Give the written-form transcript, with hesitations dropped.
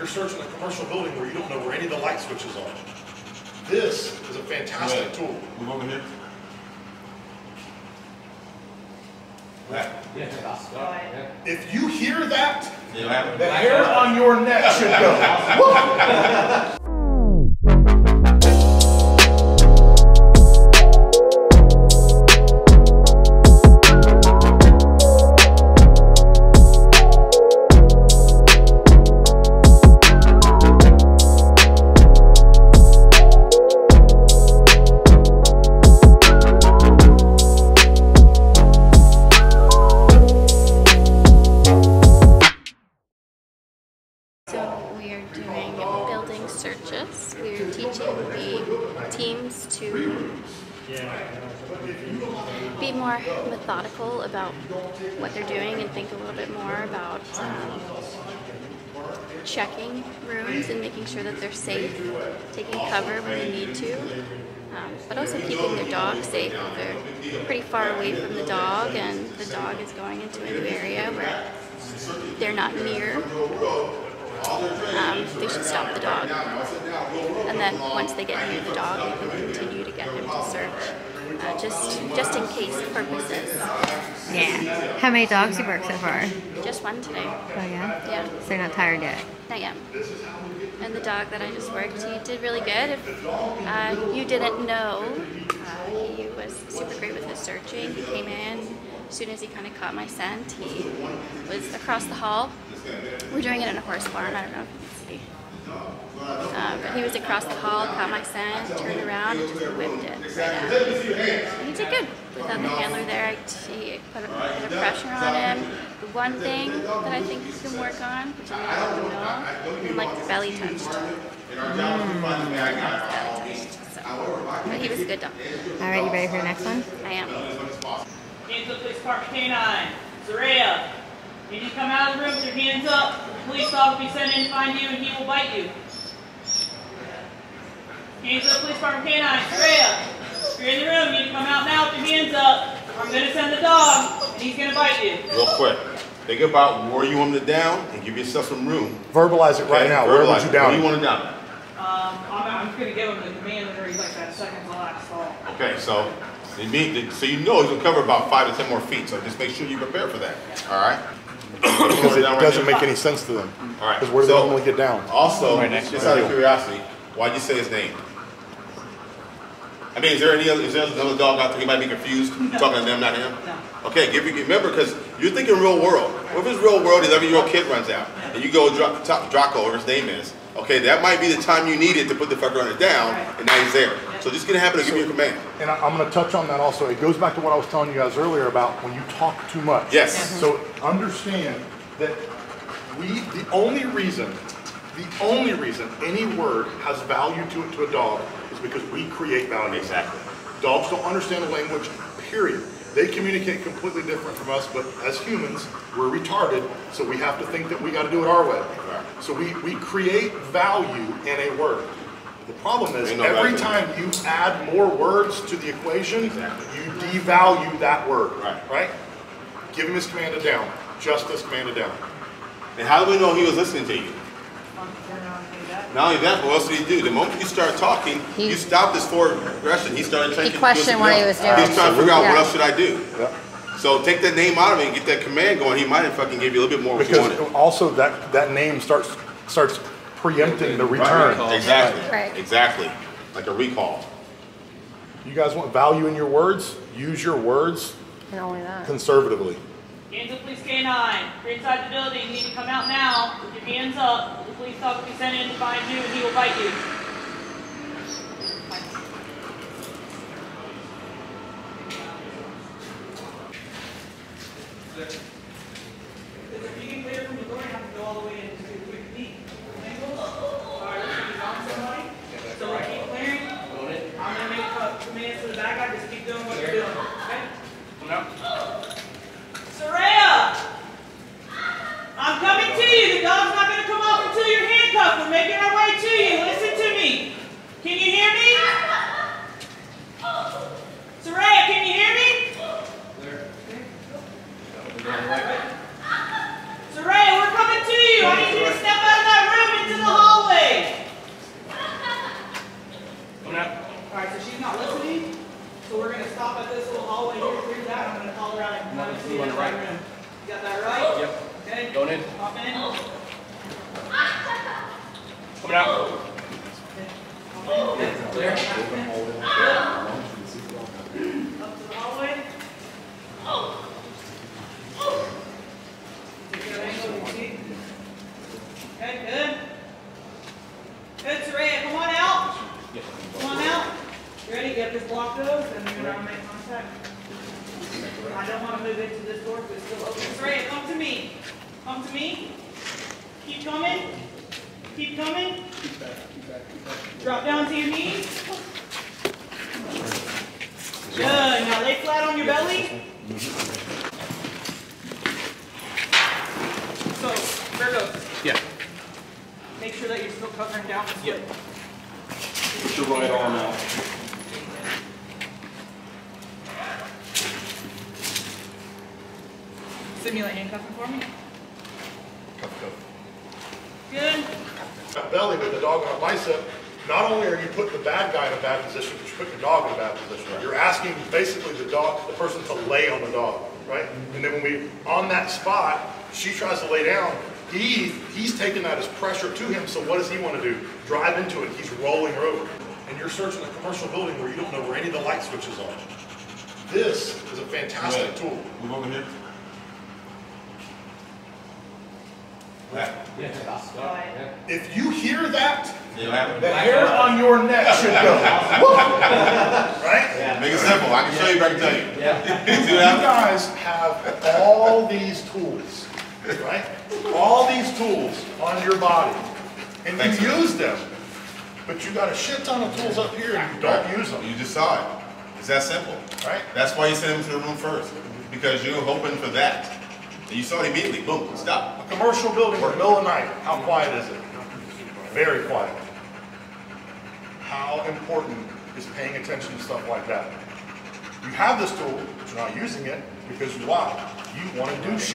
you're searching a commercial building where you don't know where any of the light switches are. This is a fantastic tool. Move over here. If you hear that, the hair on your neck should go. Searches. We're teaching the teams to be more methodical about what they're doing and think a little bit more about checking rooms and making sure that they're safe, taking cover when they need to, but also keeping their dog safe if they're pretty far away from the dog and the dog is going into a new area where they're not near. They should stop the dog, and then once they get near the dog, they can continue to get him to search, just in case purposes. Yeah. How many dogs you worked so far? Just one today. Oh yeah? Yeah. So you're not tired yet? Not yet. And the dog that I just worked, he did really good. If you didn't know, he was super great with his searching. He came in, as soon as he kind of caught my scent, he was across the hall. We're doing it in a horse barn, I don't know if you can see. But he was across the hall, caught my scent, turned around, and just whipped it right at him. He did good. Without the handler there, he put a bit of pressure on him. The one thing that I think you can work on, which I don't know, is like the belly touched. But he was a good dog. All right, you ready for the next one? I am. Hands up, police department K9. Suria, you need to come out of the room with your hands up. The police dog will be sent in to find you and he will bite you. Hands up, police department K9. Suria, if you're in the room, you need to come out now with your hands up. I'm going to send the dog and he's going to bite you. Real quick. Think about where you want him to down and give yourself some room. Verbalize it right now. Where would you down? Where do you want him down? I'm going to give him the command where he's like that second to last stall. Okay, so you know he's going to cover about 5 to 10 more feet, so just make sure you prepare for that. All right? Because it doesn't make any sense to them. All right. Because where do they normally get down? Also, just out of curiosity, why'd you say his name? I mean, is there another dog out there you might be confused? No. Talking to them, not him? No. Okay, remember, because you're thinking real world. What if his real world is 11-year-old kid runs out, and you go Draco, whatever his name is. Okay, that might be the time you needed to put the fucker on it down, and now he's there. So just gonna happen to give you a command. And I'm gonna touch on that also. It goes back to what I was telling you guys earlier about when you talk too much. Yes. So understand that the only reason any word has value to a dog is because we create value. Exactly. Dogs don't understand the language, period. They communicate completely different from us, but as humans, we're retarded, so we have to think that we got to do it our way. Right. So we create value in a word. The problem is every time you add more words to the equation, you devalue that word. Right? Give him his commanded down. Just as commanded down. And how do we know he was listening to you? Not only that, but what else did he do? The moment you started talking, you stopped his forward aggression. He started trying to question what he was doing. He was trying to figure out what else should I do. Yeah. So take that name out of it and get that command going. He might have fucking gave you a little bit more. Because also that name starts preempting the return. Exactly. Right. Exactly. Like a recall. You guys want value in your words? Use your words And only that. conservatively. Hands up, police K9. If you're inside the building, you need to come out now with your hands up. The police dog will be sent in to find you and he will bite you. If you get clear from the door, you have to go all the way in to do a quick peek. Alright, let's see, on somebody. So we keep clearing. I'm going to make commands for the bad guy. Just keep doing what you're doing. Okay? Suria! I'm coming to you. The dog's not going to come off until you're handcuffed. We're making our way to you. Listen to me. Can you hear me? Suria, can you hear me? Suria, we're coming to you. I need you to step out of that room into the Get out. Clear. Up to the hallway. Take your angle of your seat. Okay, good. Good, Suria, come on out. Come on out. You ready? Get this block those, and you're going to make contact. I don't want to move into this door because it's still open. Suria, come to me. Come to me. Keep coming. Keep coming. Drop down to your knees. Good. Now lay flat on your belly. So, Virgo. Yeah. Make sure that you're still covering down the split. Put your right arm out. Simulate handcuffing for me. Cuff. Good. That belly with the dog on a bicep, not only are you putting the bad guy in a bad position, but you're putting the dog in a bad position. You're asking basically the person to lay on the dog, right? And then when on that spot, she tries to lay down, he's taking that as pressure to him, so what does he want to do? Drive into it. He's rolling her over. And you're searching a commercial building where you don't know where any of the light switches are. This is a fantastic tool. Move over here. If you hear that, Yeah. the hair on your neck should go. Right? Make it simple. I can show you, but I can tell you. You guys have all these tools, right? All these tools on your body. And you use them. But you got a shit ton of tools up here and you don't use them. You just saw it. It's that simple. Right? That's why you sent him to the room first. Because you're hoping for that. And you saw it immediately. Boom. Stop. A commercial building in the middle of the night. How quiet is it? Very quiet. How important is paying attention to stuff like that? You have this tool, but you're not using it because why? You want to do shit.